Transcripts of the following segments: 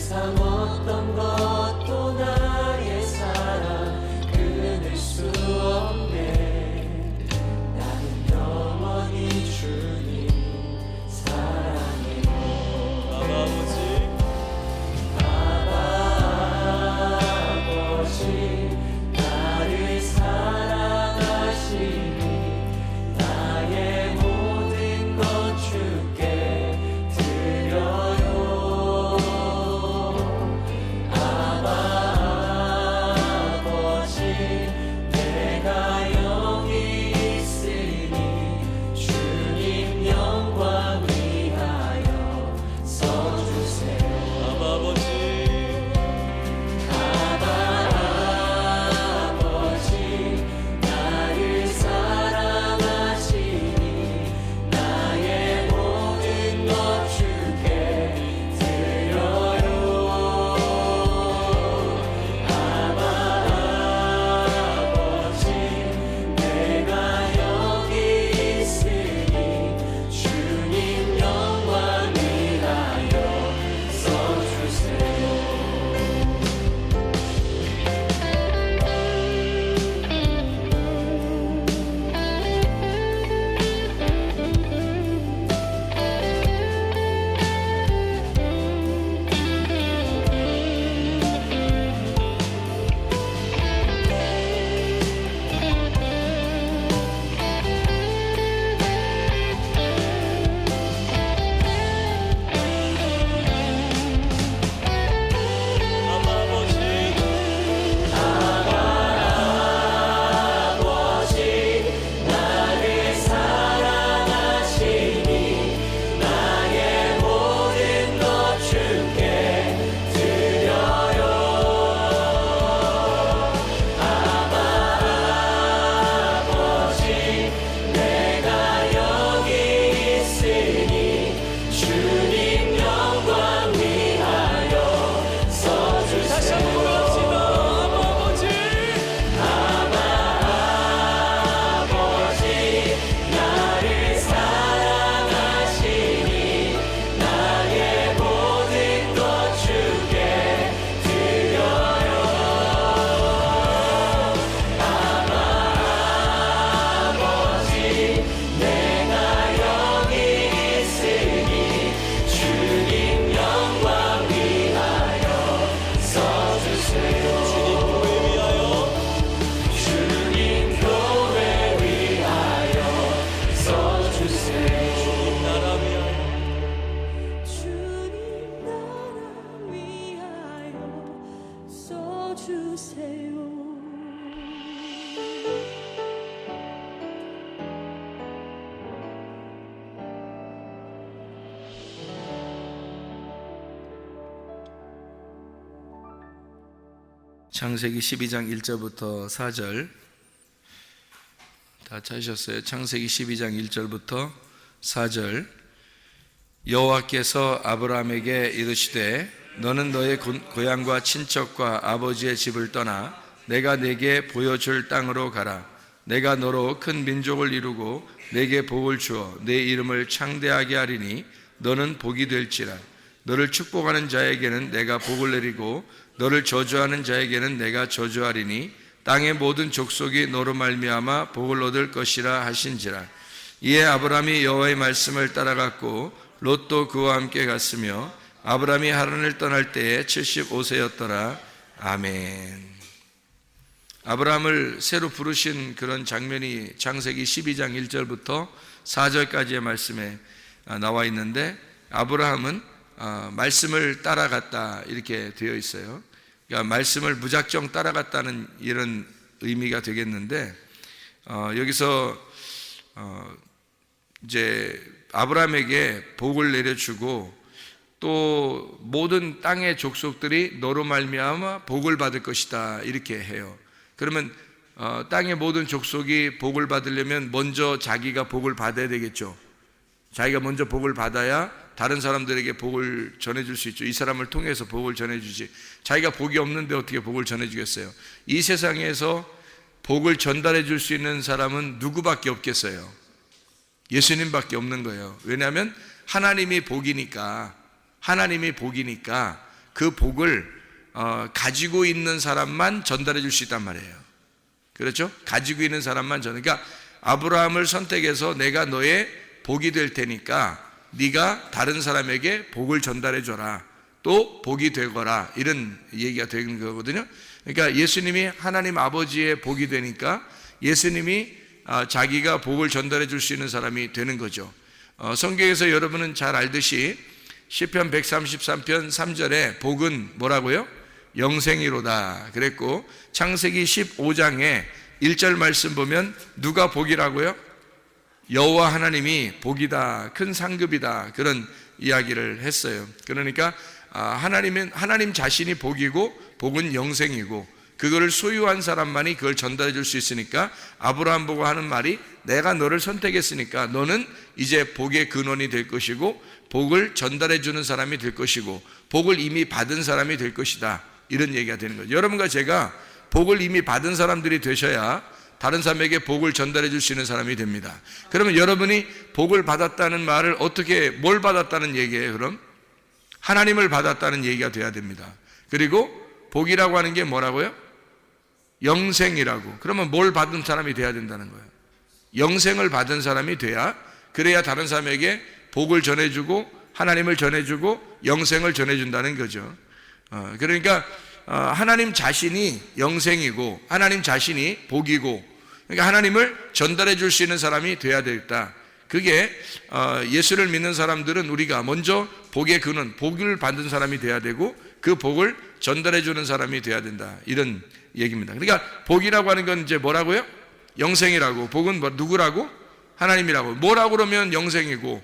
세상 어떤 것도 나의 사랑 끊을 수 없네. 나는 영원히 주님 사랑해요. 아버지 나를 사랑하시니 나의 모든 것 주께 드려요. 아버지 내가 여기 있으니 주님 영광 위하여 써주세요. 아버지 나를 사랑하시니 나의 모든 것 주께 드려요. 아버지 내가 여기 있으니 주님 영광 위하여 써주세요. 아버지 나를 사랑하시니 나의 모든 것 주께 드려요. 아버지 내가 여기 있으니 주님 영광 위하여 써주세요. 아버지 나를 사랑하시니 나의 모든 것 주께 드려요. 아버지 내가 여기 있으니 주님 영광 위하여 써주세요. 주님 교회 위하여 써주세요. 주님 나라 위하여 써주세요. 창세기 12장 1절부터 4절 다 찾으셨어요? 창세기 12장 1절부터 4절. 여호와께서 아브라함에게 이르시되 너는 너의 고향과 친척과 아버지의 집을 떠나 내가 네게 보여줄 땅으로 가라. 내가 너로 큰 민족을 이루고 네게 복을 주어 네 이름을 창대하게 하리니 너는 복이 될지라. 너를 축복하는 자에게는 내가 복을 내리고 너를 저주하는 자에게는 내가 저주하리니 땅의 모든 족속이 너로 말미암아 복을 얻을 것이라 하신지라. 이에 아브라함이 여호와의 말씀을 따라갔고 롯도 그와 함께 갔으며 아브라함이 하란을 떠날 때에 75세였더라. 아멘. 아브라함을 새로 부르신 그런 장면이 창세기 12장 1절부터 4절까지의 말씀에 나와 있는데, 아브라함은 말씀을 따라갔다 이렇게 되어 있어요. 그러니까 말씀을 무작정 따라갔다는 이런 의미가 되겠는데, 여기서 이제 아브라함에게 복을 내려주고 또 모든 땅의 족속들이 너로 말미암아 복을 받을 것이다 이렇게 해요. 그러면 땅의 모든 족속이 복을 받으려면 먼저 자기가 복을 받아야 되겠죠. 자기가 먼저 복을 받아야 다른 사람들에게 복을 전해줄 수 있죠. 이 사람을 통해서 복을 전해주지, 자기가 복이 없는데 어떻게 복을 전해주겠어요? 이 세상에서 복을 전달해 줄 수 있는 사람은 누구밖에 없겠어요? 예수님밖에 없는 거예요. 왜냐하면 하나님이 복이니까 그 복을 가지고 있는 사람만 전달해 줄 수 있단 말이에요. 그렇죠? 가지고 있는 사람만 그러니까 아브라함을 선택해서 내가 너의 복이 될 테니까 네가 다른 사람에게 복을 전달해 줘라. 또 복이 되거라. 이런 얘기가 되는 거거든요. 그러니까 예수님이 하나님 아버지의 복이 되니까 예수님이 자기가 복을 전달해 줄 수 있는 사람이 되는 거죠. 성경에서 여러분은 잘 알듯이 시편 133편 3절에 복은 뭐라고요? 영생이로다 그랬고, 창세기 15장에 1절 말씀 보면 누가 복이라고요? 여호와 하나님이 복이다, 큰 상급이다, 그런 이야기를 했어요. 그러니까 하나님 자신이 복이고 복은 영생이고 그거를 소유한 사람만이 그걸 전달해 줄 수 있으니까 아브라함 보고 하는 말이 내가 너를 선택했으니까 너는 이제 복의 근원이 될 것이고 복을 전달해 주는 사람이 될 것이고 복을 이미 받은 사람이 될 것이다, 이런 얘기가 되는 거죠. 여러분과 제가 복을 이미 받은 사람들이 되셔야 다른 사람에게 복을 전달해 줄 수 있는 사람이 됩니다. 그러면 여러분이 복을 받았다는 말을 뭘 받았다는 얘기예요? 그럼 하나님을 받았다는 얘기가 돼야 됩니다. 그리고 복이라고 하는 게 뭐라고요? 영생이라고. 그러면 뭘 받은 사람이 돼야 된다는 거예요? 영생을 받은 사람이 돼야, 그래야 다른 사람에게 복을 전해주고 하나님을 전해주고 영생을 전해준다는 거죠. 그러니까 하나님 자신이 영생이고 하나님 자신이 복이고, 그러니까 하나님을 전달해 줄 수 있는 사람이 돼야 되겠다. 그게 예수를 믿는 사람들은 우리가 먼저 복의 근원, 복을 받은 사람이 돼야 되고 그 복을 전달해 주는 사람이 돼야 된다, 이런 얘기입니다. 그러니까 복이라고 하는 건 이제 뭐라고요? 영생이라고. 복은 누구라고? 하나님이라고. 뭐라고 그러면 영생이고,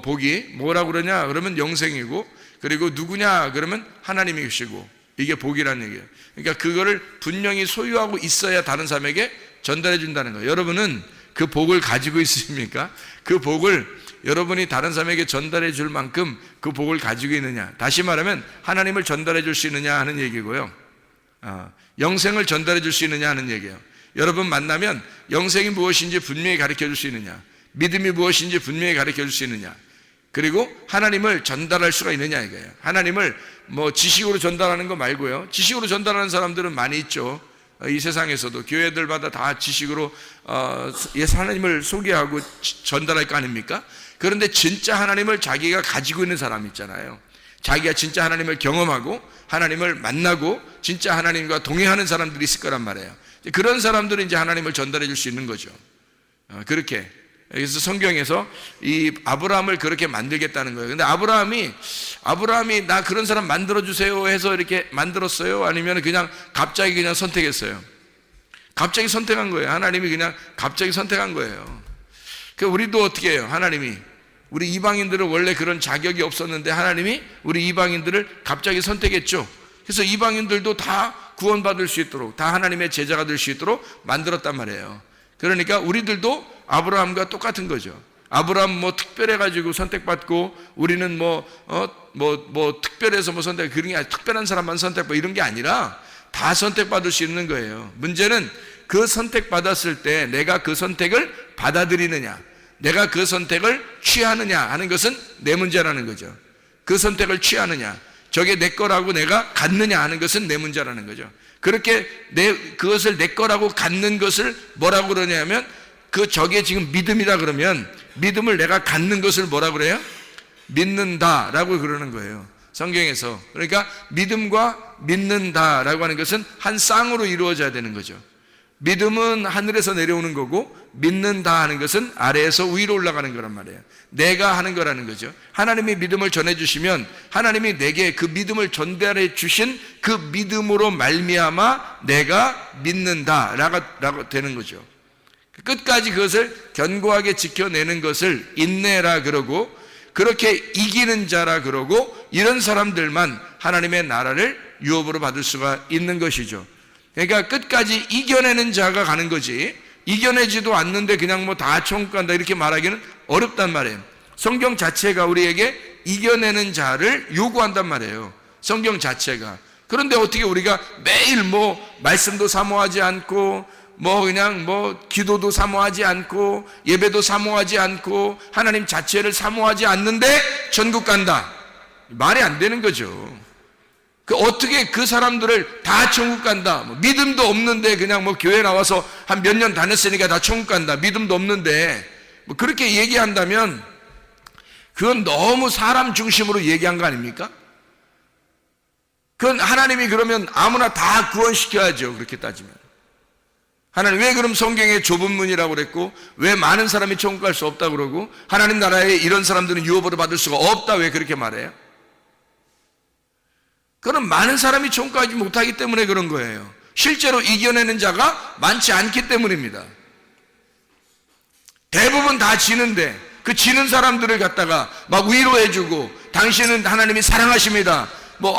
복이 뭐라고 그러냐 그러면 영생이고, 그리고 누구냐 그러면 하나님이시고, 이게 복이라는 얘기예요. 그러니까 그거를 분명히 소유하고 있어야 다른 사람에게 전달해 준다는 거예요. 여러분은 그 복을 가지고 있습니까? 그 복을 여러분이 다른 사람에게 전달해 줄 만큼 그 복을 가지고 있느냐, 다시 말하면 하나님을 전달해 줄 수 있느냐 하는 얘기고요. 영생을 전달해 줄 수 있느냐 하는 얘기예요. 여러분 만나면 영생이 무엇인지 분명히 가르쳐 줄 수 있느냐, 믿음이 무엇인지 분명히 가르쳐 줄 수 있느냐, 그리고 하나님을 전달할 수가 있느냐 이거예요. 하나님을 지식으로 전달하는 거 말고요. 지식으로 전달하는 사람들은 많이 있죠. 이 세상에서도 교회들마다 다 지식으로 하나님을 소개하고 전달할 거 아닙니까? 그런데 진짜 하나님을 자기가 가지고 있는 사람 있잖아요. 자기가 진짜 하나님을 경험하고 하나님을 만나고 진짜 하나님과 동행하는 사람들이 있을 거란 말이에요. 그런 사람들은 이제 하나님을 전달해 줄 수 있는 거죠. 그렇게. 그래서 성경에서 이 아브라함을 그렇게 만들겠다는 거예요. 근데 아브라함이 나 그런 사람 만들어주세요 해서 이렇게 만들었어요? 아니면 그냥 갑자기 그냥 선택했어요? 갑자기 선택한 거예요. 하나님이 그냥 갑자기 선택한 거예요. 우리도 어떻게 해요? 하나님이 우리 이방인들은 원래 그런 자격이 없었는데 하나님이 우리 이방인들을 갑자기 선택했죠. 그래서 이방인들도 다 구원받을 수 있도록, 다 하나님의 제자가 될 수 있도록 만들었단 말이에요. 그러니까 우리들도 아브라함과 똑같은 거죠. 아브라함 특별해가지고 선택받고 우리는 특별해서 선택, 그런 게 아니라 특별한 사람만 선택받고 이런 게 아니라 다 선택받을 수 있는 거예요. 문제는 그 선택받았을 때 내가 그 선택을 받아들이느냐, 내가 그 선택을 취하느냐 하는 것은 내 문제라는 거죠. 그 선택을 취하느냐, 저게 내 거라고 내가 갖느냐 하는 것은 내 문제라는 거죠. 그렇게 그것을 내 거라고 갖는 것을 뭐라고 그러냐면, 저게 지금 믿음이다 그러면 믿음을 내가 갖는 것을 뭐라고 그래요? 믿는다라고 그러는 거예요, 성경에서. 그러니까 믿음과 믿는다라고 하는 것은 한 쌍으로 이루어져야 되는 거죠. 믿음은 하늘에서 내려오는 거고 믿는다 하는 것은 아래에서 위로 올라가는 거란 말이에요. 내가 하는 거라는 거죠. 하나님이 믿음을 전해주시면 하나님이 내게 그 믿음을 전달해 주신 그 믿음으로 말미암아 내가 믿는다라고 되는 거죠. 끝까지 그것을 견고하게 지켜내는 것을 인내라 그러고, 그렇게 이기는 자라 그러고, 이런 사람들만 하나님의 나라를 유업으로 받을 수가 있는 것이죠. 그러니까 끝까지 이겨내는 자가 가는 거지, 이겨내지도 않는데 그냥 다 천국 간다 이렇게 말하기는 어렵단 말이에요. 성경 자체가 우리에게 이겨내는 자를 요구한단 말이에요, 성경 자체가. 그런데 어떻게 우리가 매일 말씀도 사모하지 않고 기도도 사모하지 않고 예배도 사모하지 않고 하나님 자체를 사모하지 않는데 천국 간다, 말이 안 되는 거죠. 어떻게 그 사람들을 다 천국 간다, 뭐 믿음도 없는데 그냥 뭐 교회 나와서 한 몇 년 다녔으니까 다 천국 간다, 믿음도 없는데 뭐 그렇게 얘기한다면 그건 너무 사람 중심으로 얘기한 거 아닙니까? 그건 하나님이 그러면 아무나 다 구원시켜야죠. 그렇게 따지면 하나님 왜 그럼 성경에 좁은 문이라고 그랬고, 왜 많은 사람이 천국 갈 수 없다고 그러고, 하나님 나라에 이런 사람들은 유업으로 받을 수가 없다 왜 그렇게 말해요? 그건 많은 사람이 천국 가지 못하기 때문에 그런 거예요. 실제로 이겨내는 자가 많지 않기 때문입니다. 대부분 다 지는데 그 지는 사람들을 갖다가 막 위로해주고 당신은 하나님이 사랑하십니다, 뭘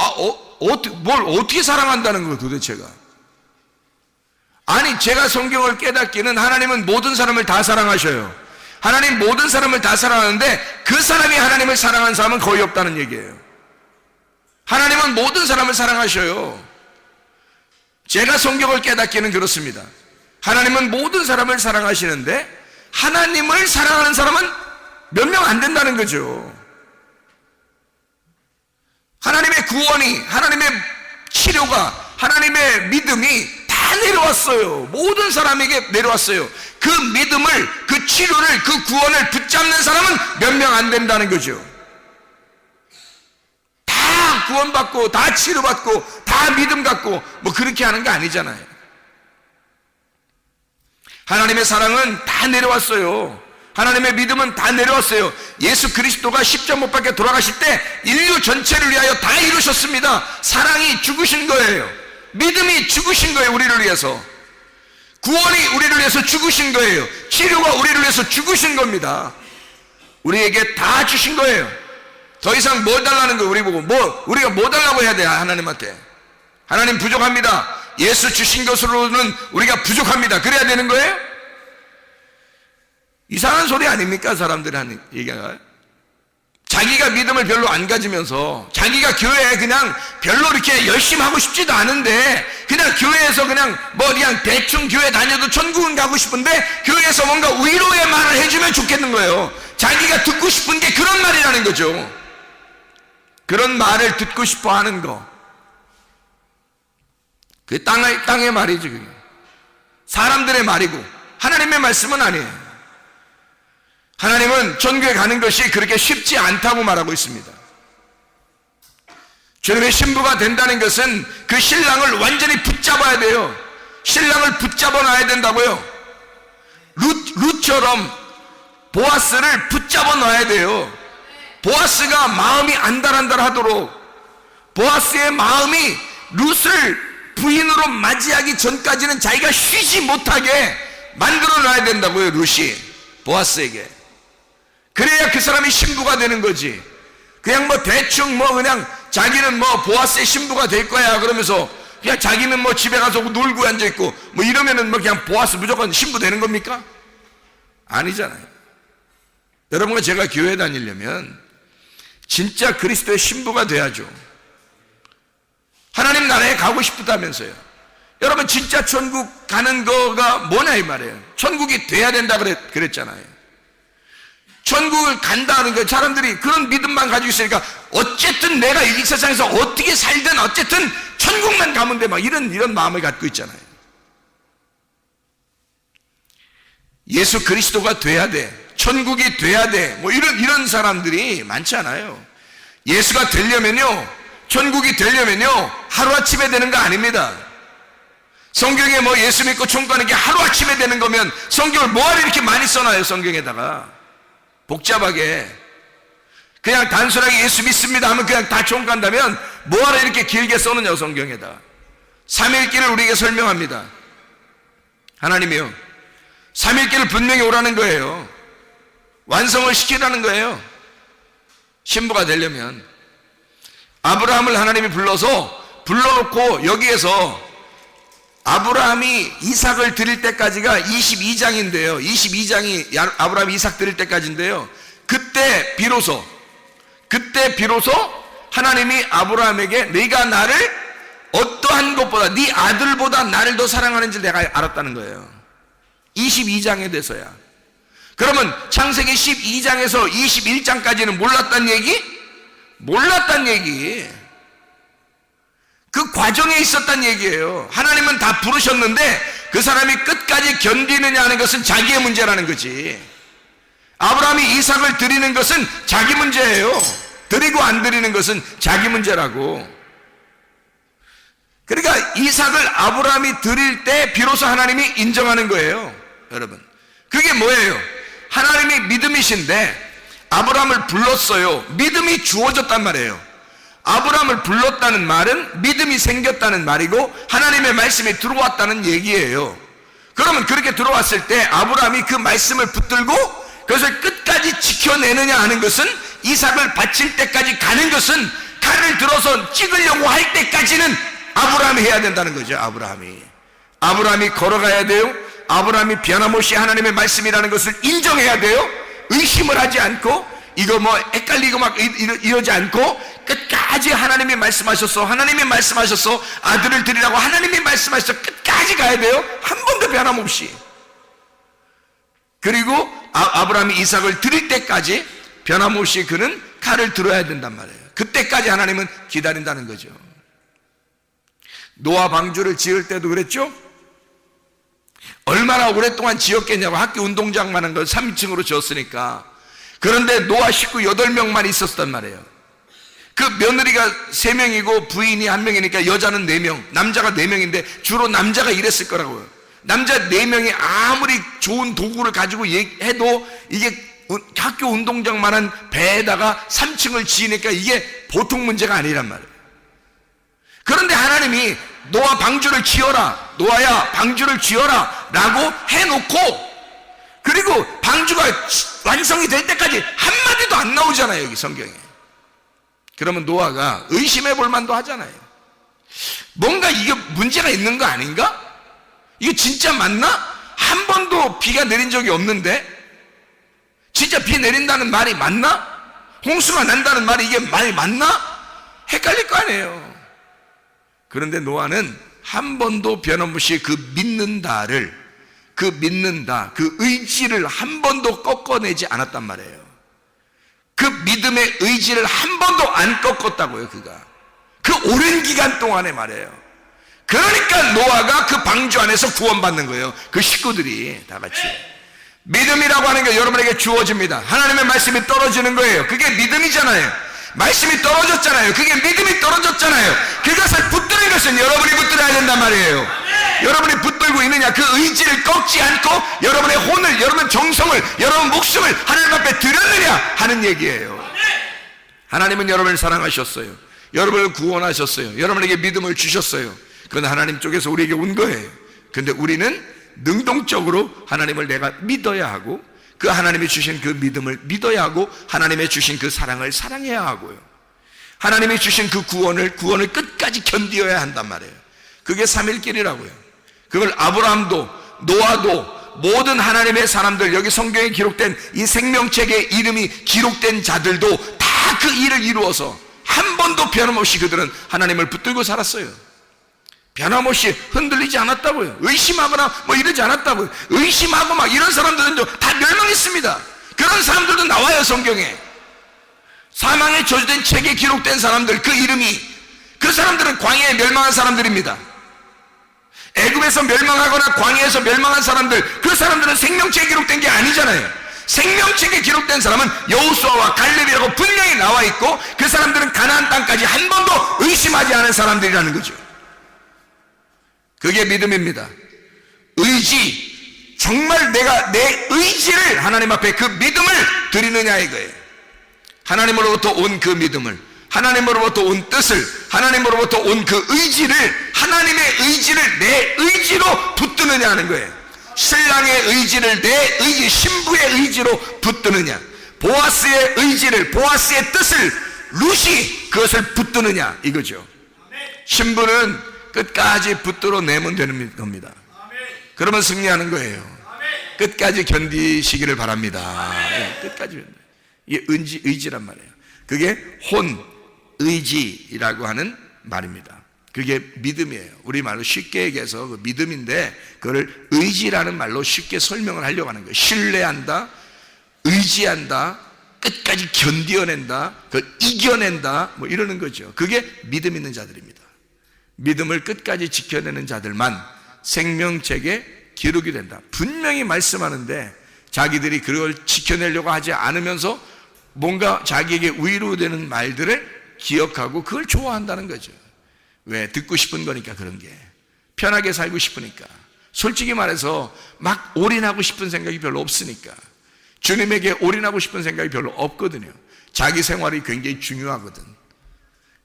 어떻게 사랑한다는 거예요 도대체가. 아니, 제가 성경을 깨닫기는 하나님은 모든 사람을 다 사랑하셔요. 하나님 모든 사람을 다 사랑하는데 그 사람이 하나님을 사랑한 사람은 거의 없다는 얘기예요. 하나님은 모든 사람을 사랑하셔요. 제가 성경을 깨닫기는 그렇습니다. 하나님은 모든 사람을 사랑하시는데 하나님을 사랑하는 사람은 몇 명 안 된다는 거죠. 하나님의 구원이, 하나님의 치료가, 하나님의 믿음이 다 내려왔어요. 모든 사람에게 내려왔어요. 그 믿음을, 그 치료를, 그 구원을 붙잡는 사람은 몇 명 안 된다는 거죠. 다 구원받고 다 치료받고 다 믿음 갖고 뭐 그렇게 하는 게 아니잖아요. 하나님의 사랑은 다 내려왔어요. 하나님의 믿음은 다 내려왔어요. 예수 그리스도가 십자가 못 박혀 돌아가실 때 인류 전체를 위하여 다 이루셨습니다. 사랑이 죽으신 거예요. 믿음이 죽으신 거예요. 우리를 위해서. 구원이 우리를 위해서 죽으신 거예요. 치료가 우리를 위해서 죽으신 겁니다. 우리에게 다 주신 거예요. 더 이상 뭐 달라는 거예요? 우리 보고 우리가 뭐 달라고 해야 돼요? 하나님한테. 하나님 부족합니다. 예수 주신 것으로는 우리가 부족합니다. 그래야 되는 거예요? 이상한 소리 아닙니까? 사람들이 하는 얘기가. 자기가 믿음을 별로 안 가지면서 자기가 교회에 그냥 별로 이렇게 열심히 하고 싶지도 않은데 그냥 교회에서 그냥 대충 교회 다녀도 천국은 가고 싶은데 교회에서 뭔가 위로의 말을 해주면 좋겠는 거예요. 자기가 듣고 싶은 게 그런 말이라는 거죠. 그런 말을 듣고 싶어 하는 거. 그게 땅의 말이죠. 그게. 사람들의 말이고 하나님의 말씀은 아니에요. 하나님은 천국에 가는 것이 그렇게 쉽지 않다고 말하고 있습니다. 주님의 신부가 된다는 것은 그 신랑을 완전히 붙잡아야 돼요. 신랑을 붙잡아 놔야 된다고요. 룻처럼 보아스를 붙잡아 놔야 돼요. 보아스가 마음이 안달하도록, 보아스의 마음이 룻을 부인으로 맞이하기 전까지는 자기가 쉬지 못하게 만들어 놔야 된다고요. 룻이 보아스에게. 그래야 그 사람이 신부가 되는 거지. 그냥 대충 그냥 자기는 보아스의 신부가 될 거야 그러면서 그냥 자기는 집에 가서 놀고 앉아있고 이러면은 그냥 보아스 무조건 신부 되는 겁니까? 아니잖아요. 여러분과 제가 교회 다니려면 진짜 그리스도의 신부가 돼야죠. 하나님 나라에 가고 싶다면서요. 여러분 진짜 천국 가는 거가 뭐냐 이 말이에요. 천국이 돼야 된다 그랬잖아요. 천국을 간다는 거, 사람들이 그런 믿음만 가지고 있으니까 어쨌든 내가 이 세상에서 어떻게 살든 어쨌든 천국만 가면 돼 이런 마음을 갖고 있잖아요. 예수 그리스도가 돼야 돼, 천국이 돼야 돼 이런 사람들이 많지 않아요. 예수가 되려면요, 천국이 되려면요 하루아침에 되는 거 아닙니다. 성경에 예수 믿고 천국 가는 게 하루아침에 되는 거면 성경을 뭐하러 이렇게 많이 써놔요. 성경에다가 복잡하게 그냥 단순하게 예수 믿습니다 하면 그냥 다 천국 간다면 뭐하러 이렇게 길게 써느냐고. 성경에다 삼위일체를 우리에게 설명합니다. 하나님이요, 삼위일체를 분명히 오라는 거예요. 완성을 시키라는 거예요. 신부가 되려면 아브라함을 하나님이 불러놓고 여기에서 아브라함이 이삭을 드릴 때까지가 22장인데요 22장이 아브라함이 이삭 드릴 때까지인데요 그때 비로소 하나님이 아브라함에게 네가 나를 어떠한 것보다 네 아들보다 나를 더 사랑하는지 내가 알았다는 거예요. 22장에 돼서야. 그러면 창세기 12장에서 21장까지는 몰랐단 얘기? 몰랐단 얘기. 그 과정에 있었단 얘기예요. 하나님은 다 부르셨는데 그 사람이 끝까지 견디느냐 하는 것은 자기의 문제라는 거지. 아브라함이 이삭을 드리는 것은 자기 문제예요. 드리고 안 드리는 것은 자기 문제라고. 그러니까 이삭을 아브라함이 드릴 때 비로소 하나님이 인정하는 거예요. 여러분, 그게 뭐예요? 하나님이 믿음이신데 아브라함을 불렀어요. 믿음이 주어졌단 말이에요. 아브라함을 불렀다는 말은 믿음이 생겼다는 말이고 하나님의 말씀이 들어왔다는 얘기예요. 그러면 그렇게 들어왔을 때 아브라함이 그 말씀을 붙들고 그것을 끝까지 지켜내느냐 하는 것은, 이삭을 바칠 때까지 가는 것은, 칼을 들어서 찍으려고 할 때까지는 아브라함이 해야 된다는 거죠. 아브라함이 걸어가야 돼요. 아브라함이 변함없이 하나님의 말씀이라는 것을 인정해야 돼요. 의심을 하지 않고, 이거 뭐 헷갈리고 막 이러지 않고 끝까지 하나님이 말씀하셨어, 하나님이 말씀하셨어, 아들을 드리라고 하나님이 말씀하셨어, 끝까지 가야 돼요. 한 번도 변함없이. 그리고 아브라함이 이삭을 드릴 때까지 변함없이 그는 칼을 들어야 된단 말이에요. 그때까지 하나님은 기다린다는 거죠. 노아 방주를 지을 때도 그랬죠. 얼마나 오랫동안 지었겠냐고. 학교 운동장만한 걸 3층으로 지었으니까. 그런데 노아 식구 8명만 있었단 말이에요. 그 며느리가 3명이고 부인이 1명이니까 여자는 4명, 남자가 4명인데 주로 남자가 일했을 거라고요. 남자 4명이 아무리 좋은 도구를 가지고 해도 이게 학교 운동장만한 배에다가 3층을 지으니까 이게 보통 문제가 아니란 말이에요. 그런데 하나님이 노아 방주를 지어라, 노아야 방주를 지어라 라고 해놓고, 그리고 방주가 완성이 될 때까지 한마디도 안 나오잖아요, 여기 성경에. 그러면 노아가 의심해 볼 만도 하잖아요. 뭔가 이게 문제가 있는 거 아닌가? 이게 진짜 맞나? 한 번도 비가 내린 적이 없는데 진짜 비 내린다는 말이 맞나? 홍수가 난다는 말이 이게 말이 맞나? 헷갈릴 거 아니에요. 그런데 노아는 한 번도 변함없이 그 믿는다, 그 의지를 한 번도 꺾어내지 않았단 말이에요. 그 믿음의 의지를 한 번도 안 꺾었다고요, 그가. 그 오랜 기간 동안에 말이에요. 그러니까 노아가 그 방주 안에서 구원받는 거예요. 그 식구들이 다 같이. 믿음이라고 하는 게 여러분에게 주어집니다. 하나님의 말씀이 떨어지는 거예요. 그게 믿음이잖아요. 말씀이 떨어졌잖아요. 그게 믿음이 떨어졌잖아요. 그것을 붙드는 것은 여러분이 붙들어야 된단 말이에요. 여러분이 붙들고 있느냐, 그 의지를 꺾지 않고 여러분의 혼을, 여러분 정성을, 여러분 목숨을 하나님 앞에 드렸느냐 하는 얘기예요. 하나님은 여러분을 사랑하셨어요. 여러분을 구원하셨어요. 여러분에게 믿음을 주셨어요. 그건 하나님 쪽에서 우리에게 온 거예요. 근데 우리는 능동적으로 하나님을 내가 믿어야 하고, 그 하나님이 주신 그 믿음을 믿어야 하고, 하나님의 주신 그 사랑을 사랑해야 하고요. 하나님이 주신 그 구원을 끝까지 견디어야 한단 말이에요. 그게 3일길이라고요. 그걸 아브라함도 노아도 모든 하나님의 사람들, 여기 성경에 기록된 이 생명책에 이름이 기록된 자들도 다 그 일을 이루어서 한 번도 변함없이 그들은 하나님을 붙들고 살았어요. 변함없이 흔들리지 않았다고요. 의심하거나 뭐 이러지 않았다고요. 의심하고 막 이런 사람들은 다 멸망했습니다. 그런 사람들도 나와요, 성경에. 사망에 저주된 책에 기록된 사람들, 그 이름이, 그 사람들은 광야에 멸망한 사람들입니다. 애굽에서 멸망하거나 광야에서 멸망한 사람들, 그 사람들은 생명책에 기록된 게 아니잖아요. 생명책에 기록된 사람은 여호수아와 갈렙이라고 분명히 나와 있고, 그 사람들은 가나안 땅까지 한 번도 의심하지 않은 사람들이라는 거죠. 그게 믿음입니다. 의지, 정말 내가 내 의지를 하나님 앞에 그 믿음을 드리느냐 이거예요. 하나님으로부터 온 그 믿음을, 하나님으로부터 온 뜻을, 하나님으로부터 온 그 의지를, 하나님의 의지를 내 의지로 붙드느냐 하는 거예요. 신랑의 의지를 내 의지, 신부의 의지로 붙드느냐, 보아스의 의지를, 보아스의 뜻을 룻이 그것을 붙드느냐 이거죠. 신부는 끝까지 붙들어 내면 되는 겁니다. 그러면 승리하는 거예요. 끝까지 견디시기를 바랍니다. 네, 끝까지. 이게 의지란 말이에요. 그게 의지라고 하는 말입니다. 그게 믿음이에요. 우리말로 쉽게 얘기해서 그 믿음인데, 그걸 의지라는 말로 쉽게 설명을 하려고 하는 거예요. 신뢰한다, 의지한다, 끝까지 견디어낸다, 그걸 이겨낸다, 뭐 이러는 거죠. 그게 믿음 있는 자들입니다. 믿음을 끝까지 지켜내는 자들만 생명책에 기록이 된다. 분명히 말씀하는데 자기들이 그걸 지켜내려고 하지 않으면서 뭔가 자기에게 위로되는 말들을 기억하고 그걸 좋아한다는 거죠. 왜? 듣고 싶은 거니까. 그런 게 편하게 살고 싶으니까. 솔직히 말해서 막 올인하고 싶은 생각이 별로 없으니까. 주님에게 올인하고 싶은 생각이 별로 없거든요. 자기 생활이 굉장히 중요하거든.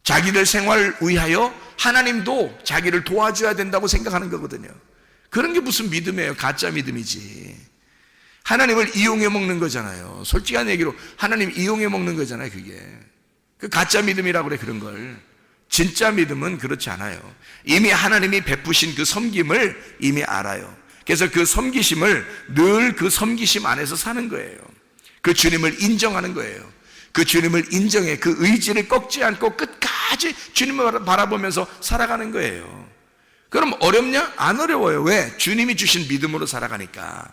자기들 생활을 위하여 하나님도 자기를 도와줘야 된다고 생각하는 거거든요. 그런 게 무슨 믿음이에요? 가짜 믿음이지. 하나님을 이용해 먹는 거잖아요. 솔직한 얘기로 하나님 이용해 먹는 거잖아요. 그게 그 가짜 믿음이라고 그래. 그런 걸. 진짜 믿음은 그렇지 않아요. 이미 하나님이 베푸신 그 섬김을 이미 알아요. 그래서 그 섬기심을 늘 그 섬기심 안에서 사는 거예요. 그 주님을 인정하는 거예요. 그 주님을 인정해 그 의지를 꺾지 않고 끝까지 주님을 바라보면서 살아가는 거예요. 그럼 어렵냐? 안 어려워요. 왜? 주님이 주신 믿음으로 살아가니까.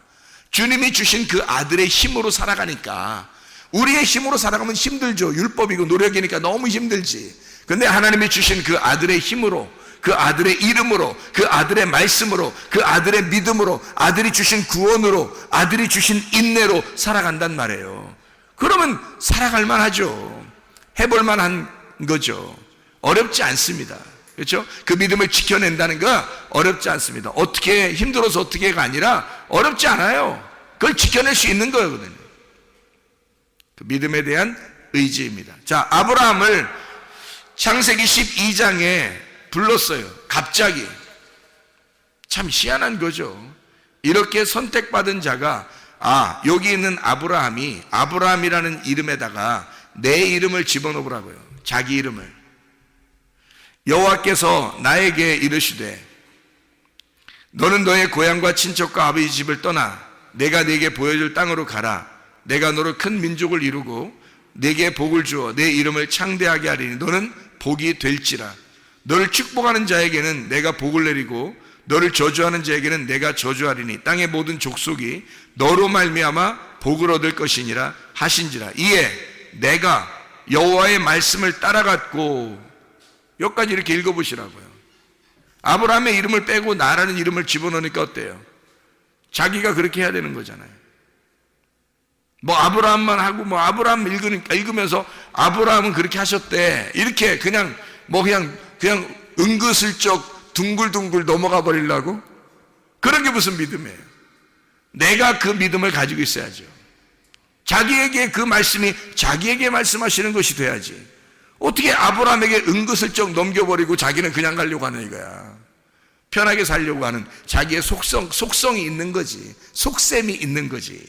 주님이 주신 그 아들의 힘으로 살아가니까. 우리의 힘으로 살아가면 힘들죠. 율법이고 노력이니까 너무 힘들지. 근데 하나님이 주신 그 아들의 힘으로, 그 아들의 이름으로, 그 아들의 말씀으로, 그 아들의 믿음으로, 아들이 주신 구원으로, 아들이 주신 인내로 살아간단 말이에요. 그러면 살아갈 만하죠. 해볼 만한 거죠. 어렵지 않습니다. 그렇죠? 그 믿음을 지켜낸다는 거 어렵지 않습니다. 어떻게 힘들어서 어떻게가 아니라 어렵지 않아요. 그걸 지켜낼 수 있는 거거든요. 그 믿음에 대한 의지입니다. 자, 아브라함을 창세기 12장에 불렀어요. 갑자기. 참 희한한 거죠. 이렇게 선택받은 자가 여기 있는 아브라함이 아브라함이라는 이름에다가 내 이름을 집어넣으라고요. 자기 이름을. 여호와께서 나에게 이르시되 너는 너의 고향과 친척과 아버지 집을 떠나 내가 네게 보여줄 땅으로 가라. 내가 너로 큰 민족을 이루고 네게 복을 주어 내 이름을 창대하게 하리니 너는 복이 될지라. 너를 축복하는 자에게는 내가 복을 내리고 너를 저주하는 자에게는 내가 저주하리니 땅의 모든 족속이 너로 말미암아 복을 얻을 것이니라 하신지라. 이에 내가 여호와의 말씀을 따라갔고. 여기까지 이렇게 읽어보시라고요. 아브라함의 이름을 빼고 나라는 이름을 집어넣으니까 어때요? 자기가 그렇게 해야 되는 거잖아요. 뭐 아브라함만 하고 뭐 아브라함 읽으면서 아브라함은 그렇게 하셨대. 이렇게 그냥 은근슬쩍 둥글둥글 넘어가 버리려고? 그런 게 무슨 믿음이에요? 내가 그 믿음을 가지고 있어야죠. 자기에게 그 말씀이 자기에게 말씀하시는 것이 돼야지. 어떻게 아브라함에게 은근슬쩍 넘겨버리고 자기는 그냥 가려고 하는 이거야. 편하게 살려고 하는 자기의 속성이 있는 거지. 속셈이 있는 거지.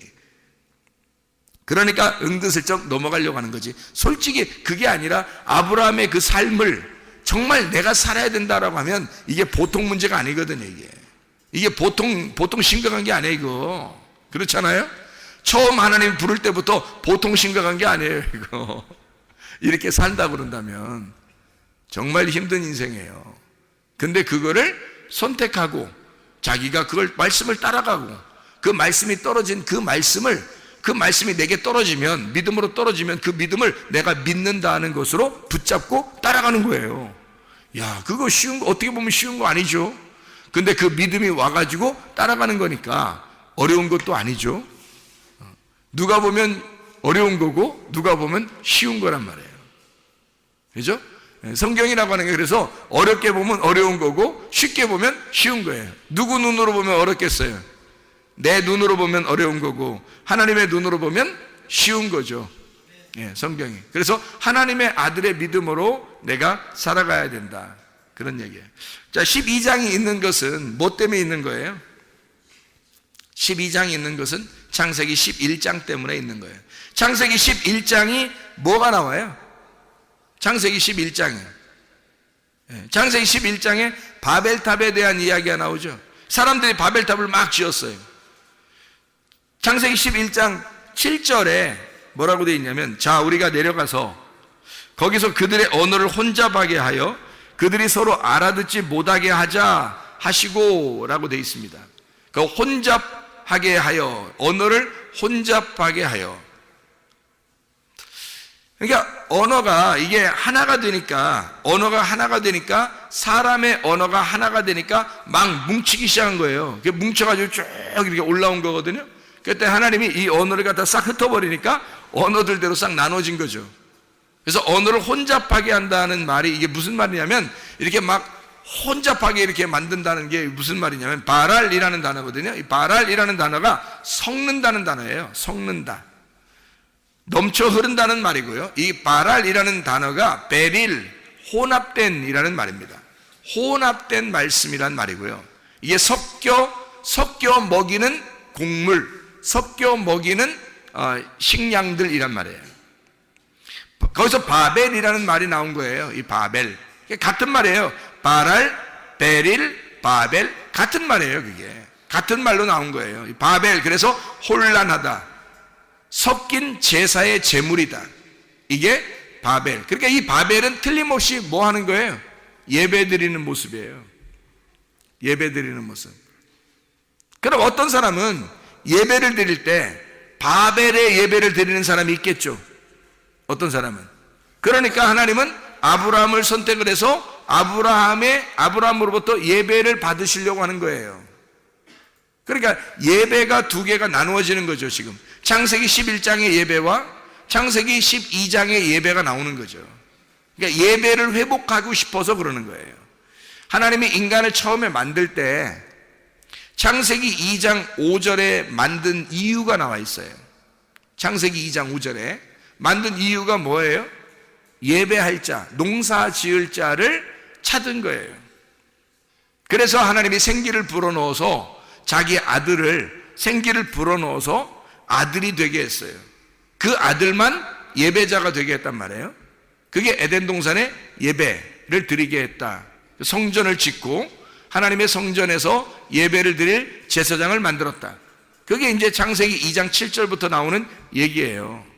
그러니까 은근슬쩍 넘어가려고 하는 거지. 솔직히 그게 아니라 아브라함의 그 삶을 정말 내가 살아야 된다라고 하면 이게 보통 문제가 아니거든요. 이게 보통 심각한 게 아니에요. 이거 그렇잖아요. 처음 하나님 부를 때부터 보통 심각한 게 아니에요. 이거 이렇게 산다 그런다면 정말 힘든 인생이에요. 근데 그거를 선택하고 자기가 그걸 말씀을 따라가고 그 말씀이 떨어진 그 말씀이 내게 떨어지면 믿음으로 떨어지면 그 믿음을 내가 믿는다는 것으로 붙잡고 따라가는 거예요. 야, 그거 쉬운 거 어떻게 보면 쉬운 거 아니죠. 근데 그 믿음이 와가지고 따라가는 거니까 어려운 것도 아니죠. 누가 보면 어려운 거고 누가 보면 쉬운 거란 말이에요. 그죠? 성경이라고 하는 게 그래서 어렵게 보면 어려운 거고 쉽게 보면 쉬운 거예요. 누구 눈으로 보면 어렵겠어요? 내 눈으로 보면 어려운 거고 하나님의 눈으로 보면 쉬운 거죠. 성경이. 그래서 하나님의 아들의 믿음으로 내가 살아가야 된다. 그런 얘기예요. 자, 12장이 있는 것은 뭐 때문에 있는 거예요? 12장이 있는 것은 창세기 11장 때문에 있는 거예요. 창세기 11장이 뭐가 나와요? 창세기 11장에 창세기 11장에 바벨탑에 대한 이야기가 나오죠. 사람들이 바벨탑을 막 지었어요. 창세기 11장 7절에 뭐라고 되어 있냐면 자, 우리가 내려가서 거기서 그들의 언어를 혼잡하게 하여 그들이 서로 알아듣지 못하게 하자 하시고 라고 되어 있습니다. 그 혼잡하게 하여, 언어를 혼잡하게 하여. 그러니까 언어가 이게 하나가 되니까, 언어가 하나가 되니까, 사람의 언어가 하나가 되니까 막 뭉치기 시작한 거예요. 뭉쳐가지고 쭉 이렇게 올라온 거거든요. 그때 하나님이 이 언어를 갖다 싹 흩어버리니까 언어들대로 싹 나눠진 거죠. 그래서 언어를 혼잡하게 한다는 말이 이게 무슨 말이냐면, 이렇게 막 혼잡하게 이렇게 만든다는 게 무슨 말이냐면, 바랄이라는 단어거든요. 이 바랄이라는 단어가 섞는다는 단어예요. 섞는다, 넘쳐 흐른다는 말이고요. 이 바랄이라는 단어가 베릴, 혼합된 이라는 말입니다. 혼합된 말씀이란 말이고요. 이게 섞여 먹이는 곡물, 섞여 먹이는 식량들이란 말이에요. 거기서 바벨이라는 말이 나온 거예요. 이 바벨, 같은 말이에요. 바랄, 베릴, 바벨, 같은 말이에요. 그게 같은 말로 나온 거예요. 이 바벨, 그래서 혼란하다, 섞인 제사의 제물이다, 이게 바벨. 그러니까 이 바벨은 틀림없이 뭐 하는 거예요? 예배 드리는 모습이에요. 예배 드리는 모습. 그럼 어떤 사람은 예배를 드릴 때 바벨의 예배를 드리는 사람이 있겠죠. 어떤 사람은. 그러니까 하나님은 아브라함을 선택을 해서 아브라함으로부터 예배를 받으시려고 하는 거예요. 그러니까 예배가 두 개가 나누어지는 거죠. 지금 창세기 11장의 예배와 창세기 12장의 예배가 나오는 거죠. 그러니까 예배를 회복하고 싶어서 그러는 거예요. 하나님이 인간을 처음에 만들 때 창세기 2장 5절에 만든 이유가 나와 있어요. 창세기 2장 5절에 만든 이유가 뭐예요? 예배할 자, 농사 지을 자를 찾은 거예요. 그래서 하나님이 생기를 불어넣어서 자기 아들을, 생기를 불어넣어서 아들이 되게 했어요. 그 아들만 예배자가 되게 했단 말이에요. 그게 에덴 동산에 예배를 드리게 했다. 성전을 짓고 하나님의 성전에서 예배를 드릴 제사장을 만들었다. 그게 이제 창세기 2장 7절부터 나오는 얘기예요.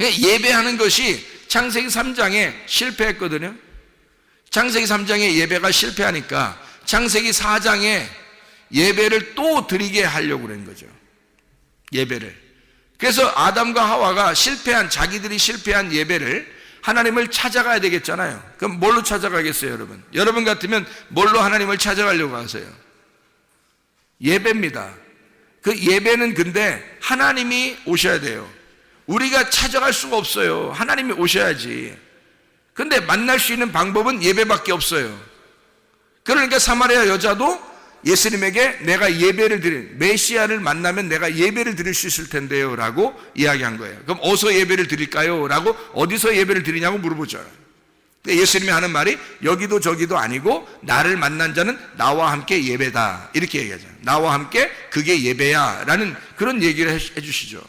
예배하는 것이 창세기 3장에 실패했거든요. 창세기 3장에 예배가 실패하니까 창세기 4장에 예배를 또 드리게 하려고 그런 거죠. 예배를. 그래서 아담과 하와가 자기들이 실패한 예배를 하나님을 찾아가야 되겠잖아요. 그럼 뭘로 찾아가겠어요, 여러분? 여러분 같으면 뭘로 하나님을 찾아가려고 하세요? 예배입니다. 그 예배는 근데 하나님이 오셔야 돼요. 우리가 찾아갈 수가 없어요. 하나님이 오셔야지. 근데 만날 수 있는 방법은 예배밖에 없어요. 그러니까 사마리아 여자도 예수님에게 내가 예배를 메시아를 만나면 내가 예배를 드릴 수 있을 텐데요 라고 이야기한 거예요. 그럼 어디서 예배를 드릴까요? 라고 어디서 예배를 드리냐고 물어보죠. 예수님이 하는 말이 여기도 저기도 아니고 나를 만난 자는 나와 함께 예배다, 이렇게 얘기하잖아요. 나와 함께 그게 예배야 라는 그런 얘기를 해주시죠.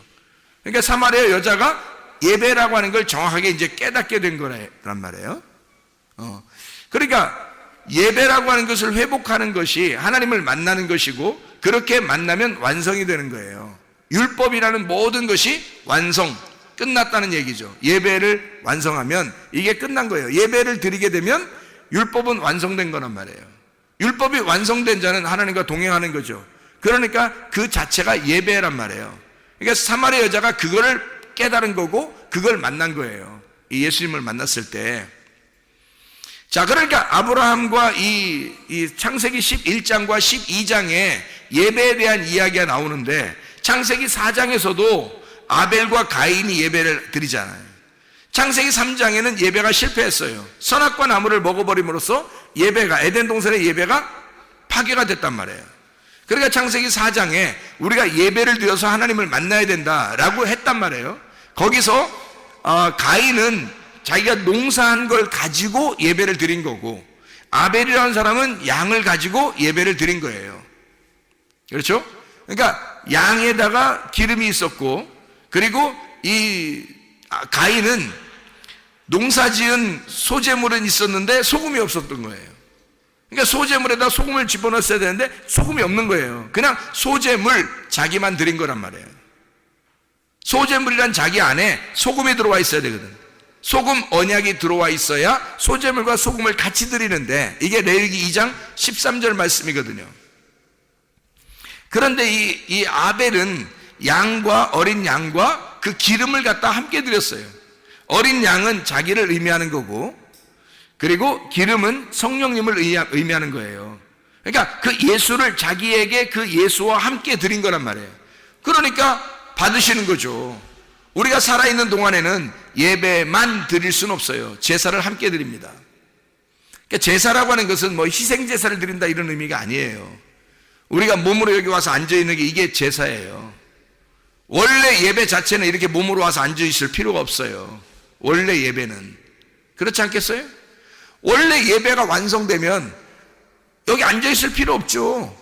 그러니까 사마리아 여자가 예배라고 하는 걸 정확하게 이제 깨닫게 된 거란 말이에요. 그러니까 예배라고 하는 것을 회복하는 것이 하나님을 만나는 것이고, 그렇게 만나면 완성이 되는 거예요. 율법이라는 모든 것이 끝났다는 얘기죠. 예배를 완성하면 이게 끝난 거예요. 예배를 드리게 되면 율법은 완성된 거란 말이에요. 율법이 완성된 자는 하나님과 동행하는 거죠. 그러니까 그 자체가 예배란 말이에요. 그러니까 사마리아 여자가 그거를 깨달은 거고 그걸 만난 거예요. 이 예수님을 만났을 때. 자, 그러니까 아브라함과 이 창세기 11장과 12장에 예배에 대한 이야기가 나오는데, 창세기 4장에서도 아벨과 가인이 예배를 드리잖아요. 창세기 3장에는 예배가 실패했어요. 선악과 나무를 먹어버림으로써 에덴 동산의 예배가 파괴가 됐단 말이에요. 그러니까 창세기 4장에 우리가 예배를 드려서 하나님을 만나야 된다라고 했단 말이에요. 거기서 가인은 자기가 농사한 걸 가지고 예배를 드린 거고, 아벨이라는 사람은 양을 가지고 예배를 드린 거예요. 그렇죠? 그러니까 양에다가 기름이 있었고, 그리고 이 가인은 농사지은 소재물은 있었는데 소금이 없었던 거예요. 그러니까 소재물에다 소금을 집어넣었어야 되는데 소금이 없는 거예요. 그냥 소재물 자기만 드린 거란 말이에요. 소재물이란 자기 안에 소금이 들어와 있어야 되거든. 소금 언약이 들어와 있어야 소재물과 소금을 같이 드리는데, 이게 레위기 2장 13절 말씀이거든요. 그런데 이 아벨은 어린 양과 그 기름을 갖다 함께 드렸어요. 어린 양은 자기를 의미하는 거고, 그리고 기름은 성령님을 의미하는 거예요. 그러니까 그 예수를 자기에게 그 예수와 함께 드린 거란 말이에요. 그러니까 받으시는 거죠. 우리가 살아있는 동안에는 예배만 드릴 수는 없어요. 제사를 함께 드립니다. 그러니까 제사라고 하는 것은 뭐 희생제사를 드린다 이런 의미가 아니에요. 우리가 몸으로 여기 와서 앉아있는 게 이게 제사예요. 원래 예배 자체는 이렇게 몸으로 와서 앉아있을 필요가 없어요. 원래 예배는. 그렇지 않겠어요? 원래 예배가 완성되면 여기 앉아있을 필요 없죠.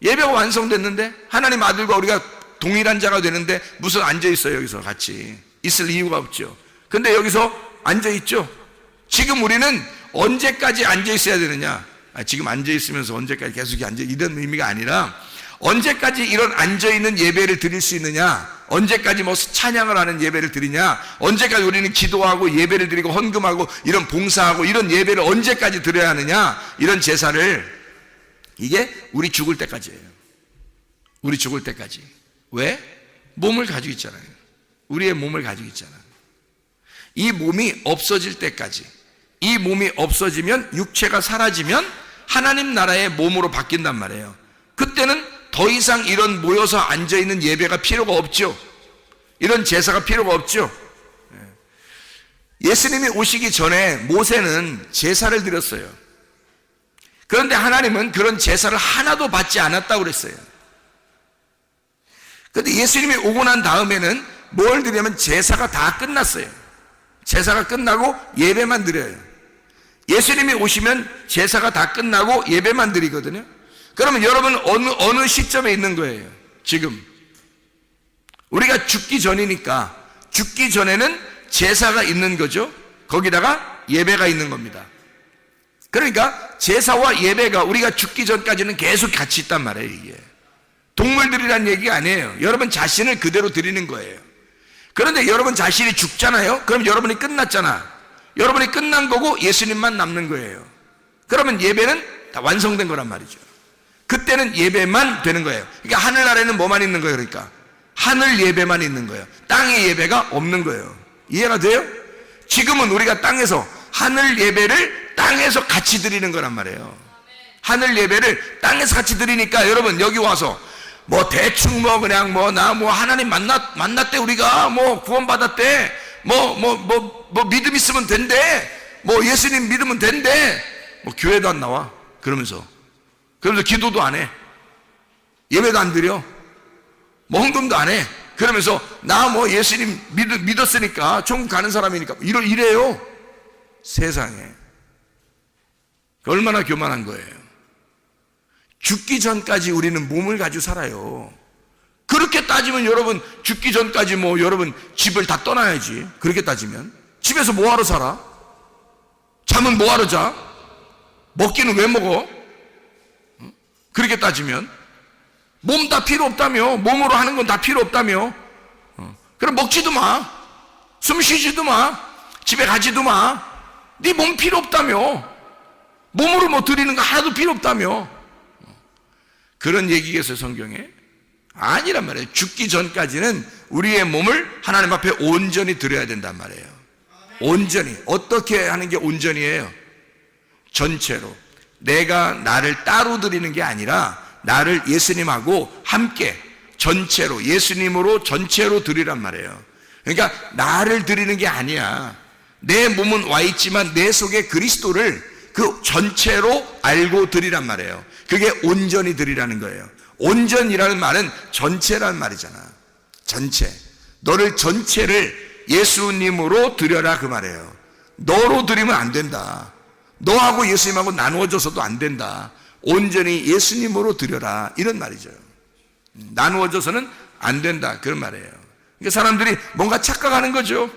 예배가 완성됐는데 하나님 아들과 우리가 동일한 자가 되는데 무슨 앉아있어요. 여기서 같이 있을 이유가 없죠. 근데 여기서 앉아있죠. 지금 우리는 언제까지 앉아있어야 되느냐, 지금 앉아있으면서 언제까지 계속 앉아, 이런 의미가 아니라 언제까지 이런 앉아있는 예배를 드릴 수 있느냐, 언제까지 뭐 찬양을 하는 예배를 드리냐, 언제까지 우리는 기도하고 예배를 드리고 헌금하고 이런 봉사하고 이런 예배를 언제까지 드려야 하느냐, 이런 제사를, 이게 우리 죽을 때까지예요. 우리 죽을 때까지. 왜? 몸을 가지고 있잖아요. 우리의 몸을 가지고 있잖아요. 이 몸이 없어질 때까지. 이 몸이 없어지면, 육체가 사라지면 하나님 나라의 몸으로 바뀐단 말이에요. 그때는 더 이상 이런 모여서 앉아있는 예배가 필요가 없죠. 이런 제사가 필요가 없죠. 예수님이 오시기 전에 모세는 제사를 드렸어요. 그런데 하나님은 그런 제사를 하나도 받지 않았다고 그랬어요. 그런데 예수님이 오고 난 다음에는 뭘 드리냐면 제사가 다 끝났어요. 제사가 끝나고 예배만 드려요. 예수님이 오시면 제사가 다 끝나고 예배만 드리거든요. 그러면 여러분 어느 시점에 있는 거예요? 지금 우리가 죽기 전이니까, 죽기 전에는 제사가 있는 거죠. 거기다가 예배가 있는 겁니다. 그러니까 제사와 예배가 우리가 죽기 전까지는 계속 같이 있단 말이에요. 이게 동물들이란 얘기가 아니에요. 여러분 자신을 그대로 드리는 거예요. 그런데 여러분 자신이 죽잖아요. 그럼 여러분이 끝났잖아. 여러분이 끝난 거고 예수님만 남는 거예요. 그러면 예배는 다 완성된 거란 말이죠. 그때는 예배만 되는 거예요. 그러니까 하늘나라에는 뭐만 있는 거예요? 그러니까 하늘 예배만 있는 거예요. 땅의 예배가 없는 거예요. 이해가 돼요? 지금은 우리가 땅에서 하늘 예배를 땅에서 같이 드리는 거란 말이에요. 하늘 예배를 땅에서 같이 드리니까 여러분 여기 와서 뭐 대충 뭐 그냥 뭐 나 뭐 하나님 만났대, 우리가 뭐 구원받았대, 뭐 믿음 있으면 된대, 뭐 예수님 믿으면 된대, 뭐 교회도 안 나와. 그러면서 기도도 안 해. 예배도 안 드려. 뭐 헌금도 안 해. 그러면서 나 뭐 예수님 믿었으니까 천국 가는 사람이니까 이래요. 세상에. 얼마나 교만한 거예요. 죽기 전까지 우리는 몸을 가지고 살아요. 그렇게 따지면 여러분 죽기 전까지 뭐 여러분 집을 다 떠나야지. 그렇게 따지면 집에서 뭐하러 살아? 잠은 뭐하러 자? 먹기는 왜 먹어? 그렇게 따지면 몸 다 필요 없다며. 몸으로 하는 건 다 필요 없다며. 그럼 먹지도 마, 숨 쉬지도 마, 집에 가지도 마. 네 몸 필요 없다며. 몸으로 뭐 드리는 거 하나도 필요 없다며. 그런 얘기겠어요 성경에? 아니란 말이에요. 죽기 전까지는 우리의 몸을 하나님 앞에 온전히 드려야 된단 말이에요. 온전히. 어떻게 하는 게 온전이에요? 전체로. 내가 나를 따로 드리는 게 아니라 나를 예수님하고 함께 전체로, 예수님으로 전체로 드리란 말이에요. 그러니까 나를 드리는 게 아니야. 내 몸은 와 있지만 내 속에 그리스도를 그 전체로 알고 드리란 말이에요. 그게 온전히 드리라는 거예요. 온전이라는 말은 전체라는 말이잖아. 전체. 너를 전체를 예수님으로 드려라 그 말이에요. 너로 드리면 안 된다. 너하고 예수님하고 나누어져서도 안 된다. 온전히 예수님으로 드려라 이런 말이죠. 나누어져서는 안 된다 그런 말이에요. 그러니까 사람들이 뭔가 착각하는 거죠.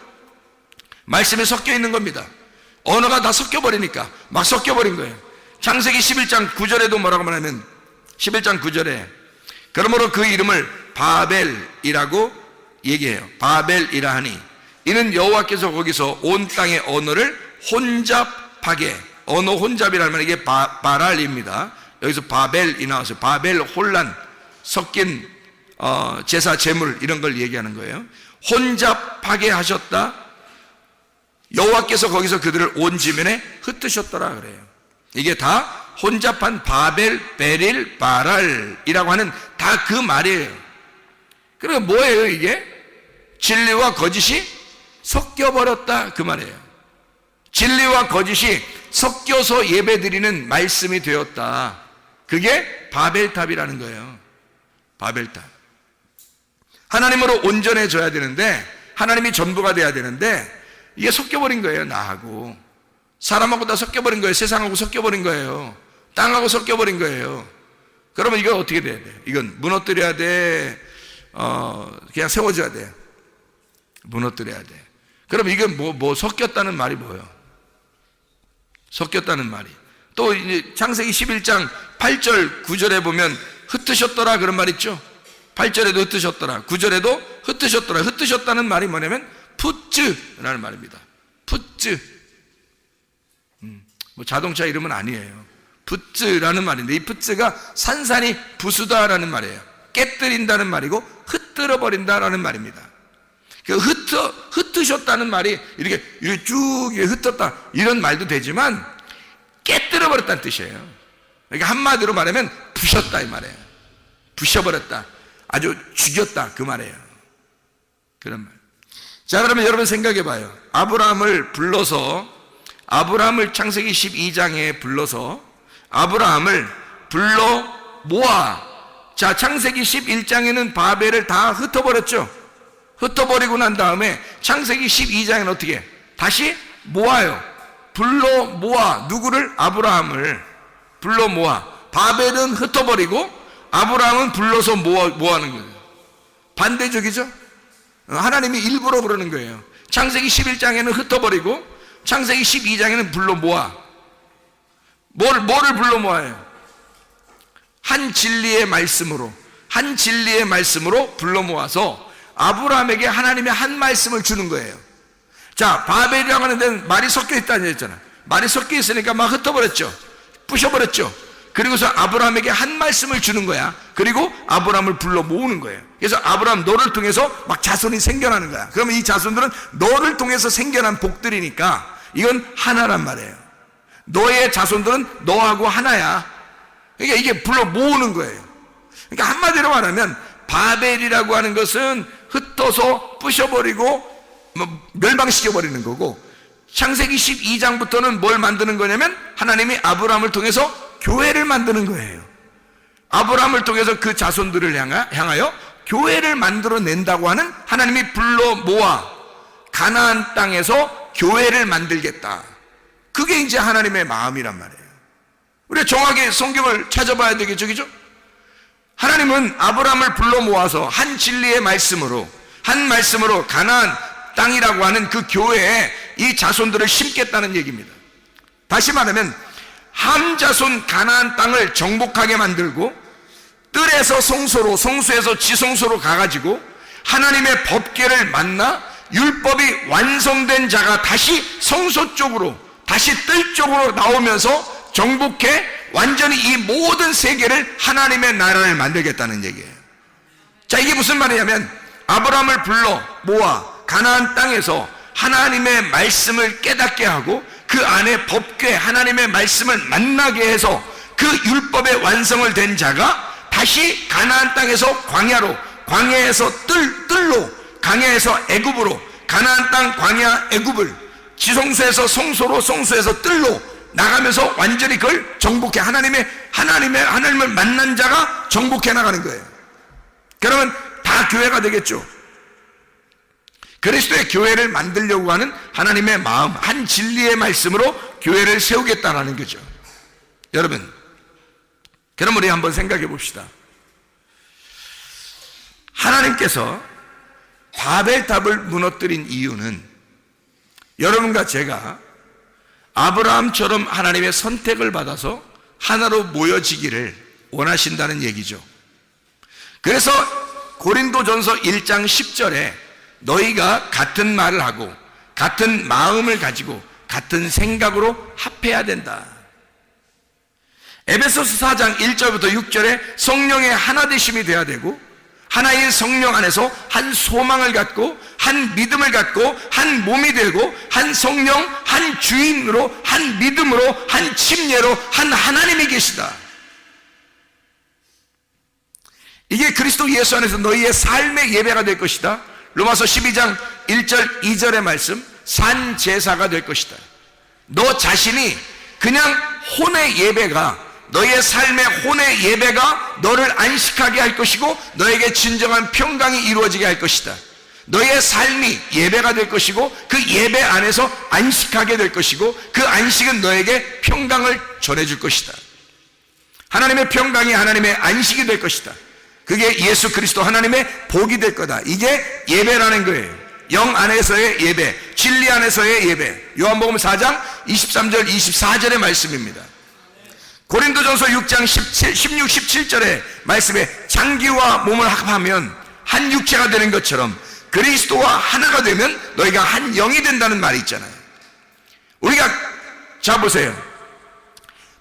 말씀에 섞여 있는 겁니다. 언어가 다 섞여버리니까 막 섞여버린 거예요. 창세기 11장 9절에도 뭐라고 말하면 11장 9절에 그러므로 그 이름을 바벨이라고 얘기해요. 바벨이라 하니 이는 여호와께서 거기서 온 땅의 언어를 혼잡하게, 언어 혼잡이라는 말은 이게 바랄입니다. 여기서 바벨이 나왔어요. 바벨 혼란, 섞인 제사 제물 이런 걸 얘기하는 거예요. 혼잡하게 하셨다. 여호와께서 거기서 그들을 온 지면에 흩으셨더라 그래요. 이게 다 혼잡한 바벨, 베릴, 바랄이라고 하는 다 그 말이에요. 그러니까 뭐예요 이게? 진리와 거짓이 섞여버렸다 그 말이에요. 진리와 거짓이 섞여서 예배드리는 말씀이 되었다. 그게 바벨탑이라는 거예요. 바벨탑. 하나님으로 온전해져야 되는데, 하나님이 전부가 돼야 되는데 이게 섞여버린 거예요. 나하고 사람하고 다 섞여버린 거예요. 세상하고 섞여버린 거예요. 땅하고 섞여버린 거예요. 그러면 이거 어떻게 돼야 돼요? 이건 무너뜨려야 돼? 그냥 세워져야 돼? 무너뜨려야 돼. 그럼 이게 뭐 섞였다는 말이 뭐예요? 섞였다는 말이 또 이제 창세기 11장 8절 9절에 보면 흩으셨더라 그런 말 있죠. 8절에도 흩으셨더라, 9절에도 흩으셨더라. 흩으셨다는 말이 뭐냐면 푸츠라는 말입니다. 푸츠. 뭐 자동차 이름은 아니에요. 푸츠라는 말인데, 이 푸츠가 산산이 부수다라는 말이에요. 깨뜨린다는 말이고 흩뜨려 버린다라는 말입니다. 그 흩으셨다는 말이 이렇게 쭉 흩었다 이런 말도 되지만 깨뜨려 버렸다는 뜻이에요. 그러니까 한마디로 말하면 부셨다 이 말이에요. 부셔버렸다, 아주 죽였다 그 말이에요. 그런 말. 자, 그러면 여러분 생각해 봐요. 아브라함을 창세기 12장에 불러서 아브라함을 불러 모아. 자, 창세기 11장에는 바벨을 다 흩어버렸죠. 흩어버리고 난 다음에 창세기 12장에는 어떻게 해? 다시 모아요. 불러 모아. 누구를? 아브라함을 불러 모아. 바벨은 흩어버리고 아브라함은 불러서 모아는 거예요. 반대적이죠? 하나님이 일부러 그러는 거예요. 창세기 11장에는 흩어버리고 창세기 12장에는 불러 모아. 뭐를 불러 모아요? 한 진리의 말씀으로 불러 모아서 아브라함에게 하나님의 한 말씀을 주는 거예요. 자, 바벨이라고 하는 데는 말이 섞여 있다는 얘기잖아요. 말이 섞여 있으니까 막 흩어버렸죠. 부셔버렸죠. 그리고서 아브라함에게 한 말씀을 주는 거야. 그리고 아브라함을 불러 모으는 거예요. 그래서 아브라함, 너를 통해서 막 자손이 생겨나는 거야. 그러면 이 자손들은 너를 통해서 생겨난 복들이니까 이건 하나란 말이에요. 너의 자손들은 너하고 하나야. 그러니까 이게 불러 모으는 거예요. 그러니까 한마디로 말하면 바벨이라고 하는 것은 흩어서 부셔버리고 멸망시켜버리는 거고, 창세기 12장부터는 뭘 만드는 거냐면 하나님이 아브라함을 통해서 교회를 만드는 거예요. 아브라함을 통해서 그 자손들을 향하여 교회를 만들어낸다고 하는, 하나님이 불러 모아 가나안 땅에서 교회를 만들겠다. 그게 이제 하나님의 마음이란 말이에요. 우리가 정확히 성경을 찾아봐야 되겠죠, 그죠? 하나님은 아브라함을 불러 모아서 한 진리의 말씀으로, 가나안 땅이라고 하는 그 교회에 이 자손들을 심겠다는 얘기입니다. 다시 말하면 함 자손 가나안 땅을 정복하게 만들고, 뜰에서 성소로, 성소에서 지성소로 가가지고 하나님의 법궤를 만나 율법이 완성된 자가 다시 성소 쪽으로, 다시 뜰 쪽으로 나오면서 정복해 완전히 이 모든 세계를 하나님의 나라를 만들겠다는 얘기예요. 자, 이게 무슨 말이냐면 아브라함을 불러 모아 가나안 땅에서 하나님의 말씀을 깨닫게 하고 그 안에 법궤, 하나님의 말씀을 만나게 해서 그 율법의 완성을 된 자가 다시 가나안 땅에서 광야로, 광야에서 뜰로, 광야에서 애굽으로, 가나안 땅 광야 애굽을 지성소에서 성소로, 성소에서 뜰로 나가면서 완전히 그걸 정복해, 하나님을 만난 자가 정복해 나가는 거예요. 그러면 다 교회가 되겠죠. 그리스도의 교회를 만들려고 하는 하나님의 마음, 한 진리의 말씀으로 교회를 세우겠다는 거죠. 여러분, 그럼 우리 한번 생각해 봅시다. 하나님께서 바벨탑을 무너뜨린 이유는 여러분과 제가 아브라함처럼 하나님의 선택을 받아서 하나로 모여지기를 원하신다는 얘기죠. 그래서 고린도전서 1장 10절에 너희가 같은 말을 하고 같은 마음을 가지고 같은 생각으로 합해야 된다. 에베소서 4장 1절부터 6절에 성령의 하나되심이 돼야 되고, 하나의 성령 안에서 한 소망을 갖고 한 믿음을 갖고 한 몸이 되고 한 성령, 한 주인으로, 한 믿음으로, 한 침례로 한 하나님이 계시다. 이게 그리스도 예수 안에서 너희의 삶의 예배가 될 것이다. 로마서 12장 1절 2절의 말씀, 산 제사가 될 것이다. 너 자신이 그냥 혼의 예배가, 너희의 삶의 혼의 예배가 너를 안식하게 할 것이고 너에게 진정한 평강이 이루어지게 할 것이다. 너희의 삶이 예배가 될 것이고 그 예배 안에서 안식하게 될 것이고 그 안식은 너에게 평강을 전해줄 것이다. 하나님의 평강이 하나님의 안식이 될 것이다. 그게 예수 그리스도 하나님의 복이 될 거다. 이게 예배라는 거예요. 영 안에서의 예배, 진리 안에서의 예배. 요한복음 4장 23절 24절의 말씀입니다. 고린도전서 6장 16, 17절의 말씀에 장기와 몸을 합하면 한 육체가 되는 것처럼 그리스도와 하나가 되면 너희가 한 영이 된다는 말이 있잖아요. 우리가 자 보세요.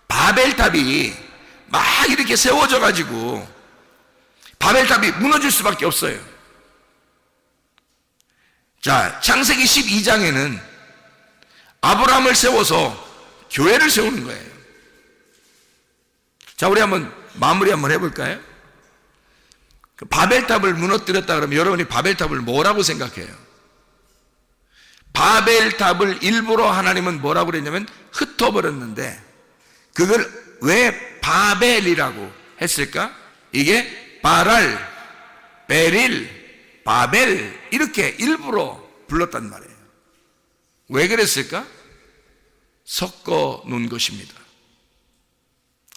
바벨탑이 막 이렇게 세워져 가지고 바벨탑이 무너질 수밖에 없어요. 자, 창세기 12장에는 아브라함을 세워서 교회를 세우는 거예요. 자, 우리 한번 마무리 한번 해볼까요? 바벨탑을 무너뜨렸다 그러면 여러분이 바벨탑을 뭐라고 생각해요? 바벨탑을 일부러 하나님은 뭐라고 그랬냐면 흩어버렸는데 그걸 왜 바벨이라고 했을까? 이게 바랄, 베릴, 바벨 이렇게 일부러 불렀단 말이에요. 왜 그랬을까? 섞어 놓은 것입니다.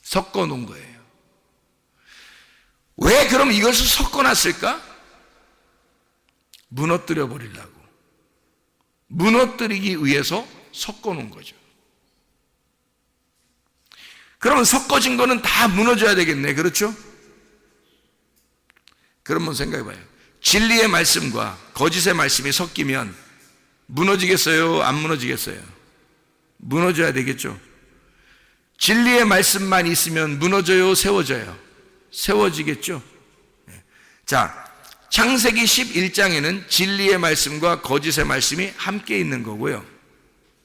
섞어 놓은 거예요. 왜 그럼 이것을 섞어 놨을까? 무너뜨려 버리려고. 무너뜨리기 위해서 섞어 놓은 거죠. 그러면 섞어진 거는 다 무너져야 되겠네. 그렇죠? 그러면 생각해 봐요. 진리의 말씀과 거짓의 말씀이 섞이면 무너지겠어요? 안 무너지겠어요? 무너져야 되겠죠. 진리의 말씀만 있으면 무너져요? 세워져요? 세워지겠죠. 자, 창세기 11장에는 진리의 말씀과 거짓의 말씀이 함께 있는 거고요,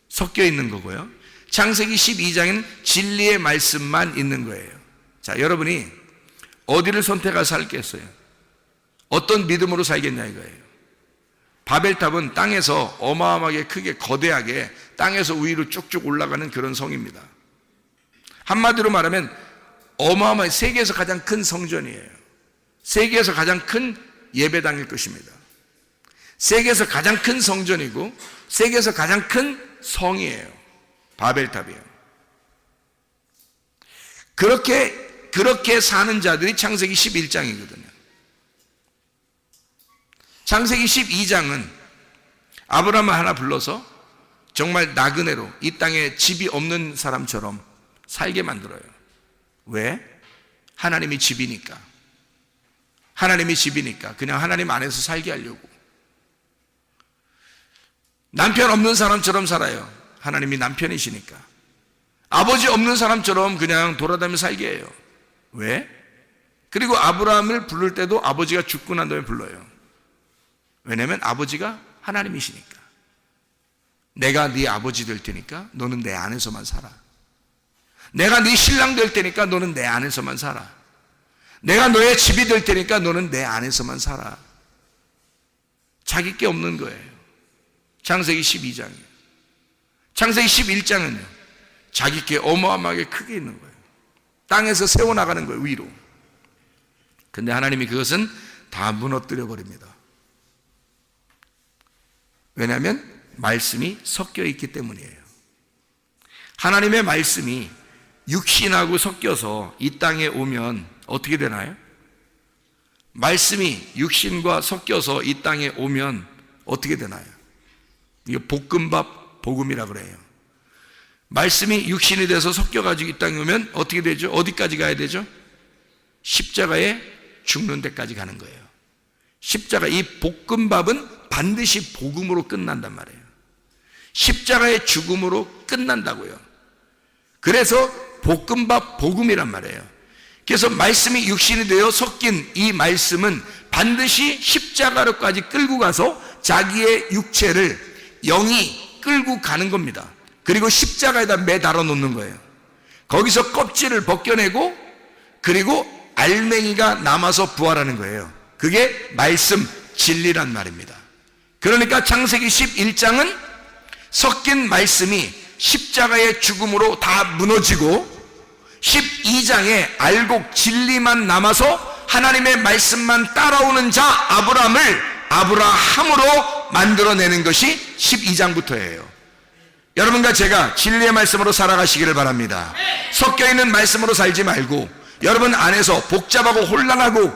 섞여 있는 거고요. 창세기 12장에는 진리의 말씀만 있는 거예요. 자, 여러분이 어디를 선택해서 살겠어요? 어떤 믿음으로 살겠냐 이거예요. 바벨탑은 땅에서 어마어마하게 크게 거대하게 땅에서 위로 쭉쭉 올라가는 그런 성입니다. 한마디로 말하면 어마어마한 세계에서 가장 큰 성전이에요. 세계에서 가장 큰 예배당일 것입니다. 세계에서 가장 큰 성전이고 세계에서 가장 큰 성이에요. 바벨탑이에요. 그렇게 사는 자들이 창세기 11장이거든요. 창세기 12장은 아브라함을 하나 불러서 정말 나그네로 이 땅에 집이 없는 사람처럼 살게 만들어요. 왜? 하나님이 집이니까. 하나님이 집이니까 그냥 하나님 안에서 살게 하려고. 남편 없는 사람처럼 살아요. 하나님이 남편이시니까. 아버지 없는 사람처럼 그냥 돌아다니며 살게 해요. 왜? 그리고 아브라함을 부를 때도 아버지가 죽고 난 다음에 불러요. 왜냐하면 아버지가 하나님이시니까. 내가 네 아버지 될 테니까 너는 내 안에서만 살아. 내가 네 신랑 될 테니까 너는 내 안에서만 살아. 내가 너의 집이 될 테니까 너는 내 안에서만 살아. 자기 게 없는 거예요. 창세기 12장이에요. 창세기 11장은요, 자기 게 어마어마하게 크게 있는 거예요. 땅에서 세워나가는 거예요, 위로. 근데 하나님이 그것은 다 무너뜨려 버립니다. 왜냐하면 말씀이 섞여 있기 때문이에요. 하나님의 말씀이 육신하고 섞여서 이 땅에 오면 어떻게 되나요? 말씀이 육신과 섞여서 이 땅에 오면 어떻게 되나요? 이게 볶음밥 복음이라 그래요. 말씀이 육신이 돼서 섞여가지고 이 땅에 오면 어떻게 되죠? 어디까지 가야 되죠? 십자가에 죽는 데까지 가는 거예요. 십자가, 이 볶음밥은 반드시 복음으로 끝난단 말이에요. 십자가의 죽음으로 끝난다고요. 그래서 볶음밥 복음이란 말이에요. 그래서 말씀이 육신이 되어 섞인 이 말씀은 반드시 십자가로까지 끌고 가서 자기의 육체를 영이 끌고 가는 겁니다. 그리고 십자가에다 매달아 놓는 거예요. 거기서 껍질을 벗겨내고 그리고 알맹이가 남아서 부활하는 거예요. 그게 말씀, 진리란 말입니다. 그러니까 창세기 11장은 섞인 말씀이 십자가의 죽음으로 다 무너지고 12장에 알곡 진리만 남아서 하나님의 말씀만 따라오는 자 아브라함을 아브라함으로 만들어내는 것이 12장부터예요. 여러분과 제가 진리의 말씀으로 살아가시기를 바랍니다. 섞여있는 말씀으로 살지 말고 여러분 안에서 복잡하고 혼란하고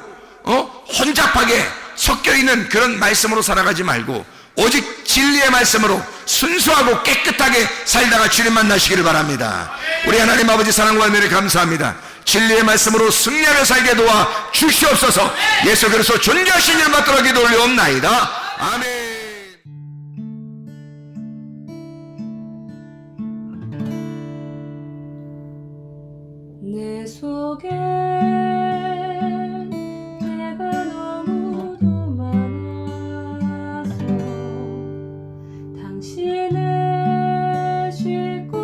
혼잡하게 섞여있는 그런 말씀으로 살아가지 말고 오직 진리의 말씀으로 순수하고 깨끗하게 살다가 주님 만나시기를 바랍니다. 우리 하나님 아버지 사랑과 은혜를 감사합니다. 진리의 말씀으로 승리하며 살게 도와 주시옵소서. 예수 그리스도 존귀하신 이름 받들어 기도 올리옵나이다. 아멘. 내 속에 내가 너무도 많아서 당신을 쉴 곳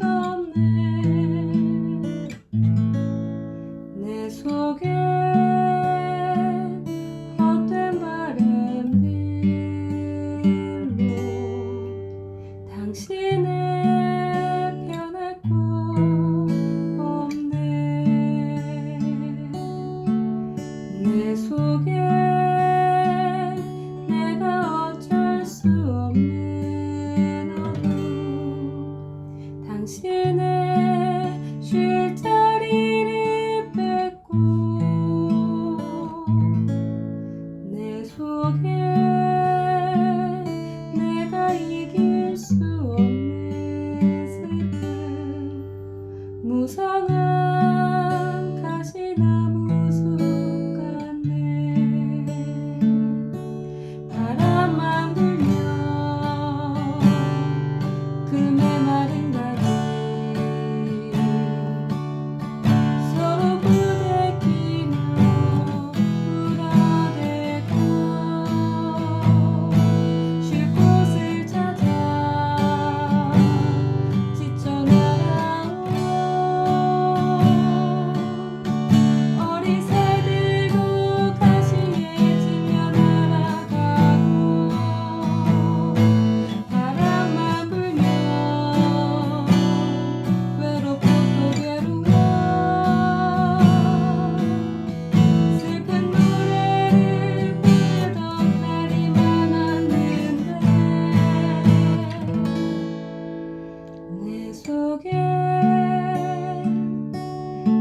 없네. 내 속에 헛된 바램들로 당신을 변할 곳 내 속에 내가 어쩔 수 없는 어둠 당신의 쉴 자리를 뺏고 내 속에 내가 이길 수 없는 슬픔 무성한 가시나무 숲 바람만 불면 그 메마른 가지 서로 부대끼며 울어대고 쉴 곳을 찾아 지쳐 날아온 어린 새들도 가시에 지며 날아가고 바람만 불면 외롭고 또 괴로워 슬픈 노래를 부르던 날이 많았는데 내 속에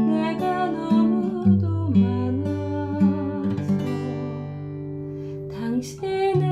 내가 너무도 많아서 당신을